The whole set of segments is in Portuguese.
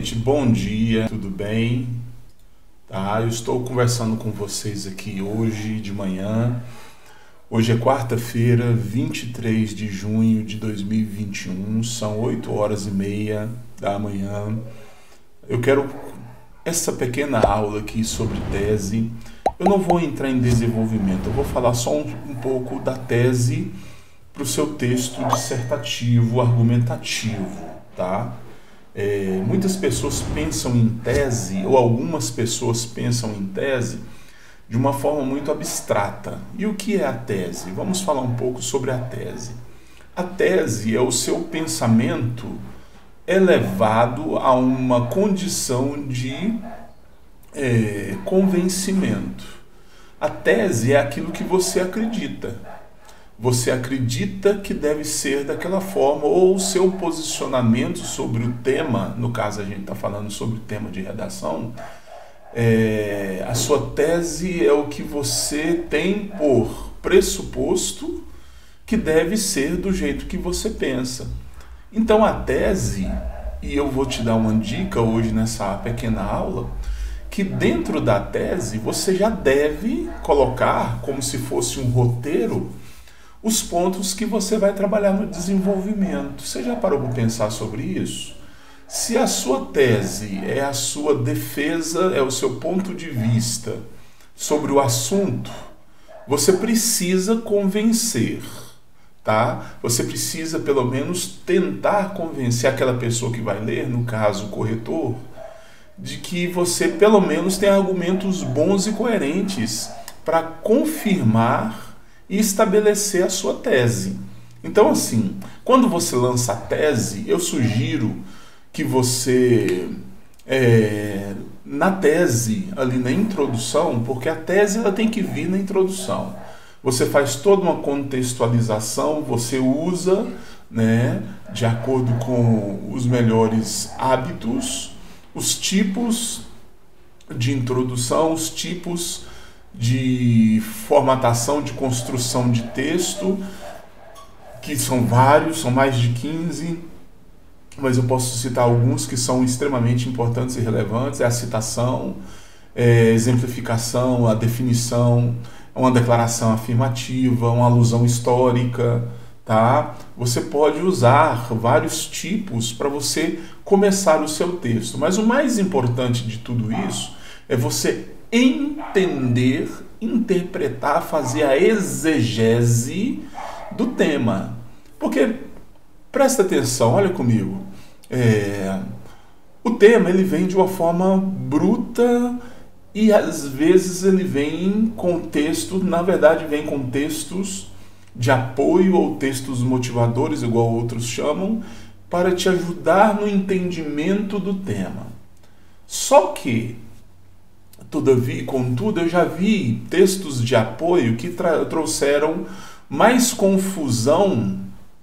gente, bom dia, tudo bem? Tá, eu estou conversando com vocês aqui hoje de manhã. Hoje é quarta-feira, 23 de junho de 2021, são 8h30 da manhã. Eu quero essa pequena aula aqui sobre tese. Eu não vou entrar em desenvolvimento, eu vou falar só um pouco da tese para o seu texto dissertativo, argumentativo, tá? Muitas pessoas pensam em tese, ou algumas pessoas pensam em tese, de uma forma muito abstrata. E o que é a tese? Vamos falar um pouco sobre a tese. A tese é o seu pensamento elevado a uma condição de convencimento. A tese é aquilo que você acredita. Você acredita que deve ser daquela forma, ou o seu posicionamento sobre o tema, no caso a gente está falando sobre o tema de redação, a sua tese é o que você tem por pressuposto que deve ser do jeito que você pensa. Então a tese, e eu vou te dar uma dica hoje nessa pequena aula, que dentro da tese você já deve colocar, como se fosse um roteiro, os pontos que você vai trabalhar no desenvolvimento. Você já parou para pensar sobre isso? Se a sua tese é a sua defesa, é o seu ponto de vista sobre o assunto, você precisa convencer, tá? Você precisa pelo menos tentar convencer aquela pessoa que vai ler, no caso o corretor, de que você pelo menos tem argumentos bons e coerentes para confirmar e estabelecer a sua tese. Então, assim, quando você lança a tese, eu sugiro que você, na tese, ali na introdução, porque a tese ela tem que vir na introdução. Você faz toda uma contextualização, você usa, de acordo com os melhores hábitos, os tipos de introdução, os tipos de formatação, de construção de texto, que são vários, são mais de 15, mas eu posso citar alguns que são extremamente importantes e relevantes. É a citação, a exemplificação, a definição, uma declaração afirmativa, uma alusão histórica, tá? Você pode usar vários tipos para você começar o seu texto, mas o mais importante de tudo isso é você entender, interpretar, fazer a exegese do tema. Porque, presta atenção, olha comigo, o tema ele vem de uma forma bruta e às vezes ele vem em contexto, na verdade vem com textos de apoio ou textos motivadores, igual outros chamam, para te ajudar no entendimento do tema. Só que, todavia, contudo, eu já vi textos de apoio que trouxeram mais confusão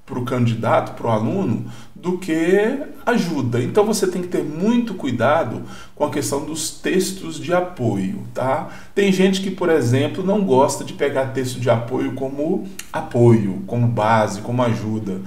para o candidato, para o aluno, do que ajuda. Então você tem que ter muito cuidado com a questão dos textos de apoio, tá? Tem gente que, por exemplo, não gosta de pegar texto de apoio, como base, como ajuda.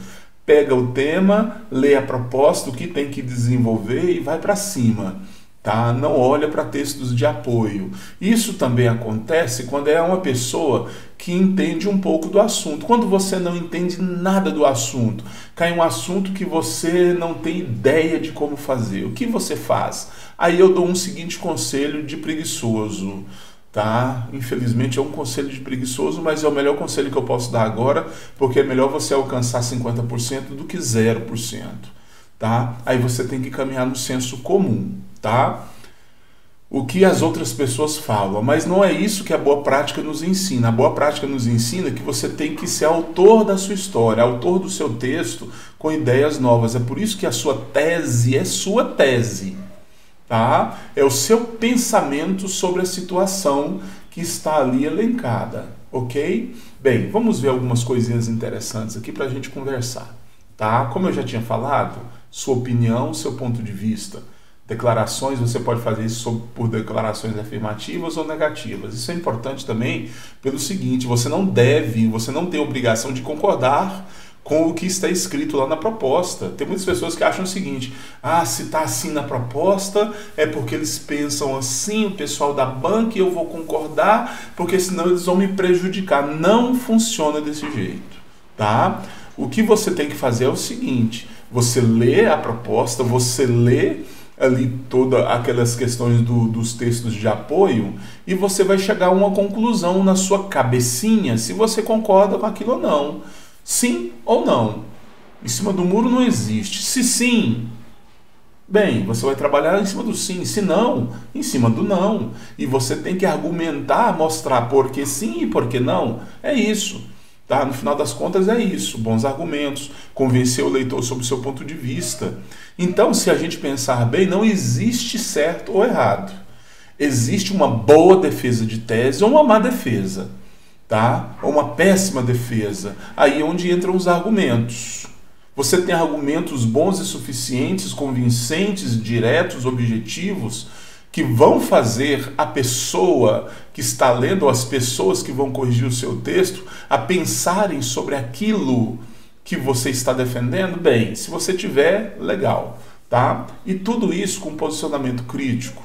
Pega o tema, lê a proposta, o que tem que desenvolver e vai para cima. Tá? Não olha para textos de apoio. Isso também acontece quando é uma pessoa que entende um pouco do assunto. Quando você não entende nada do assunto, cai um assunto que você não tem ideia de como fazer. O que você faz? Aí eu dou um seguinte conselho de preguiçoso. Tá? Infelizmente é um conselho de preguiçoso, mas é o melhor conselho que eu posso dar agora, porque é melhor você alcançar 50% do que 0%. Tá? Aí você tem que caminhar no senso comum, tá? O que as outras pessoas falam, mas não é isso que a boa prática nos ensina. A boa prática nos ensina que você tem que ser autor da sua história, autor do seu texto com ideias novas. É por isso que a sua tese é sua tese, tá? É o seu pensamento sobre a situação que está ali elencada, ok? Bem, vamos ver algumas coisinhas interessantes aqui para a gente conversar, tá? Como eu já tinha falado, sua opinião, seu ponto de vista. Declarações, você pode fazer isso por declarações afirmativas ou negativas. Isso é importante também pelo seguinte, você não tem obrigação de concordar com o que está escrito lá na proposta. Tem muitas pessoas que acham o seguinte: se está assim na proposta, é porque eles pensam assim, o pessoal da banca, e eu vou concordar, porque senão eles vão me prejudicar. Não funciona desse jeito, tá? O que você tem que fazer é o seguinte: você lê a proposta, você lê ali todas aquelas questões dos textos de apoio, e você vai chegar a uma conclusão na sua cabecinha, se você concorda com aquilo ou não. Sim ou não. Em cima do muro não existe. Se sim, bem, você vai trabalhar em cima do sim. Se não, em cima do não. E você tem que argumentar, mostrar por que sim e por que não. É isso. Tá? No final das contas é isso. Bons argumentos. Convencer o leitor sobre o seu ponto de vista. Então, se a gente pensar bem, não existe certo ou errado. Existe uma boa defesa de tese ou uma má defesa. Tá? Ou uma péssima defesa. Aí é onde entram os argumentos. Você tem argumentos bons e suficientes, convincentes, diretos, objetivos, que vão fazer a pessoa que está lendo, ou as pessoas que vão corrigir o seu texto, a pensarem sobre aquilo que você está defendendo? Bem, se você tiver, legal. Tá? E tudo isso com posicionamento crítico,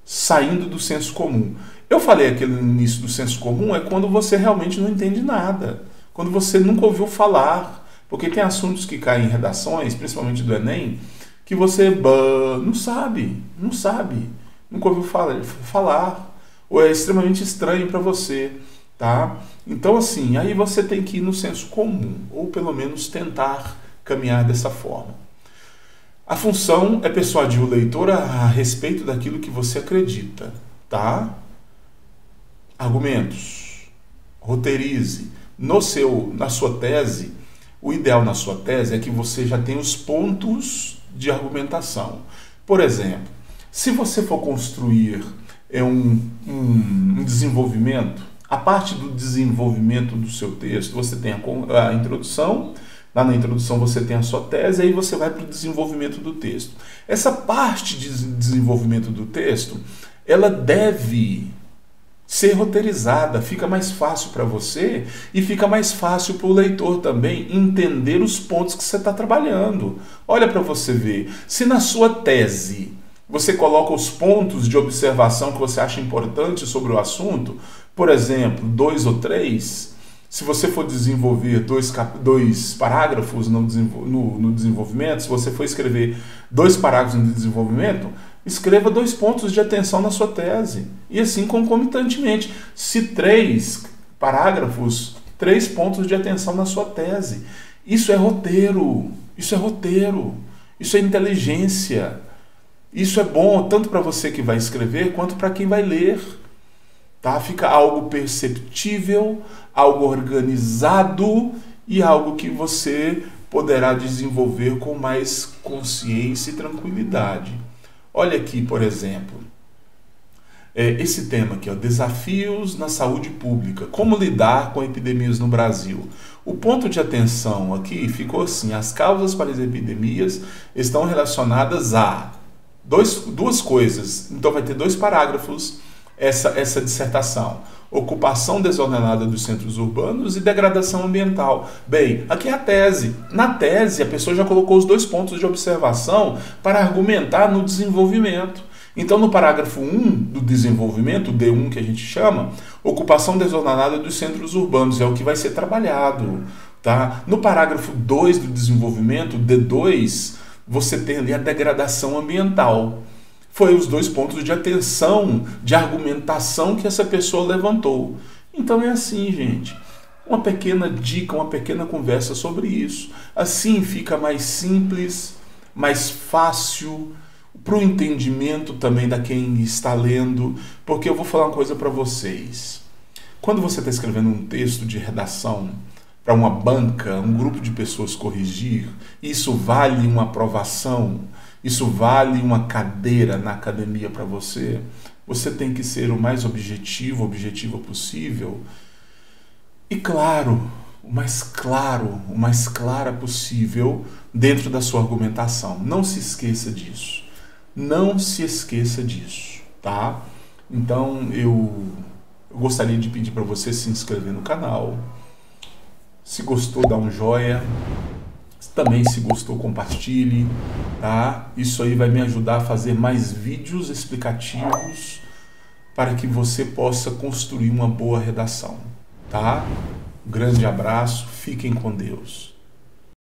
saindo do senso comum. Eu falei aqui no início do senso comum, é quando você realmente não entende nada, quando você nunca ouviu falar, porque tem assuntos que caem em redações, principalmente do Enem, que você não sabe, nunca ouviu falar, ou é extremamente estranho para você, tá? Então assim, aí você tem que ir no senso comum, ou pelo menos tentar caminhar dessa forma. A função é persuadir o leitor a respeito daquilo que você acredita, tá? Argumentos, roteirize. Na sua tese, o ideal na sua tese é que você já tenha os pontos de argumentação. Por exemplo, se você for construir um desenvolvimento, a parte do desenvolvimento do seu texto, você tem a introdução. Lá na introdução você tem a sua tese, aí você vai para o desenvolvimento do texto. Essa parte de desenvolvimento do texto, ela deve ser roteirizada, fica mais fácil para você e fica mais fácil para o leitor também entender os pontos que você está trabalhando. Olha para você ver, se na sua tese você coloca os pontos de observação que você acha importantes sobre o assunto, por exemplo, 2 ou 3, se você for desenvolver dois parágrafos no desenvolvimento, se você for escrever 2 parágrafos no desenvolvimento, escreva 2 pontos de atenção na sua tese. E assim concomitantemente. Se 3 parágrafos, 3 pontos de atenção na sua tese. Isso é roteiro. Isso é inteligência. Isso é bom tanto para você que vai escrever quanto para quem vai ler. Tá? Fica algo perceptível, algo organizado e algo que você poderá desenvolver com mais consciência e tranquilidade. Olha aqui, por exemplo, esse tema aqui, desafios na saúde pública, como lidar com epidemias no Brasil. O ponto de atenção aqui ficou assim: as causas para as epidemias estão relacionadas a duas coisas. Então vai ter 2 parágrafos essa dissertação: ocupação desordenada dos centros urbanos e degradação ambiental. Bem, aqui é a tese. Na tese, a pessoa já colocou os 2 pontos de observação para argumentar no desenvolvimento. Então, no parágrafo 1 do desenvolvimento, D1 que a gente chama, ocupação desordenada dos centros urbanos, é o que vai ser trabalhado. Tá? No parágrafo 2 do desenvolvimento, D2, você tem ali a degradação ambiental. Foi os 2 pontos de atenção, de argumentação que essa pessoa levantou. Então é assim, gente. Uma pequena dica, uma pequena conversa sobre isso. Assim fica mais simples, mais fácil para o entendimento também da quem está lendo. Porque eu vou falar uma coisa para vocês. Quando você está escrevendo um texto de redação para uma banca, um grupo de pessoas corrigir, isso vale uma aprovação, isso vale uma cadeira na academia para você, você tem que ser o mais objetiva possível e claro, o mais clara possível dentro da sua argumentação. Não se esqueça disso. Não se esqueça disso, tá? Então eu gostaria de pedir para você se inscrever no canal, Se gostou, dá um joia. Também, se gostou, compartilhe, tá? Isso aí vai me ajudar a fazer mais vídeos explicativos para que você possa construir uma boa redação, tá? Um grande abraço, fiquem com Deus.